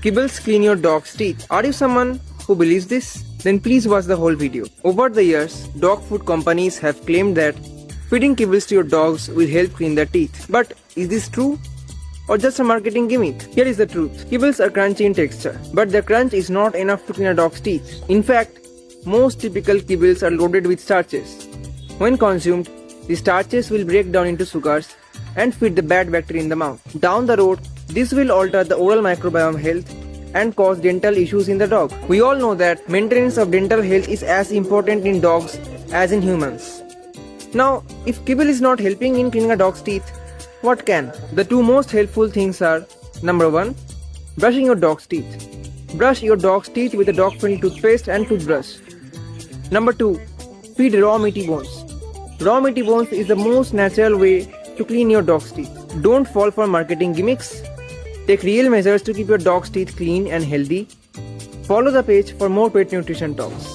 Kibbles clean your dog's teeth. Are you someone who believes this? Then please watch the whole video. Over the years, dog food companies have claimed that feeding kibbles to your dogs will help clean their teeth. But is this true? Or just a marketing gimmick? Here is the truth. Kibbles are crunchy in texture, but the crunch is not enough to clean a dog's teeth. In fact, most typical kibbles are loaded with starches. When consumed, the starches will break down into sugars and feed the bad bacteria in the mouth. Down the road, this will alter the oral microbiome health and cause dental issues in the dog. We all know that maintenance of dental health is as important in dogs as in humans. Now, if kibble is not helping in cleaning a dog's teeth, what can? The two most helpful things are: number 1, brushing your dog's teeth. Brush your dog's teeth with a dog-friendly toothpaste and toothbrush. Number 2, feed raw meaty bones. Raw meaty bones is the most natural way to clean your dog's teeth. Don't fall for marketing gimmicks. Take real measures to keep your dog's teeth clean and healthy. Follow the page for more pet nutrition talks.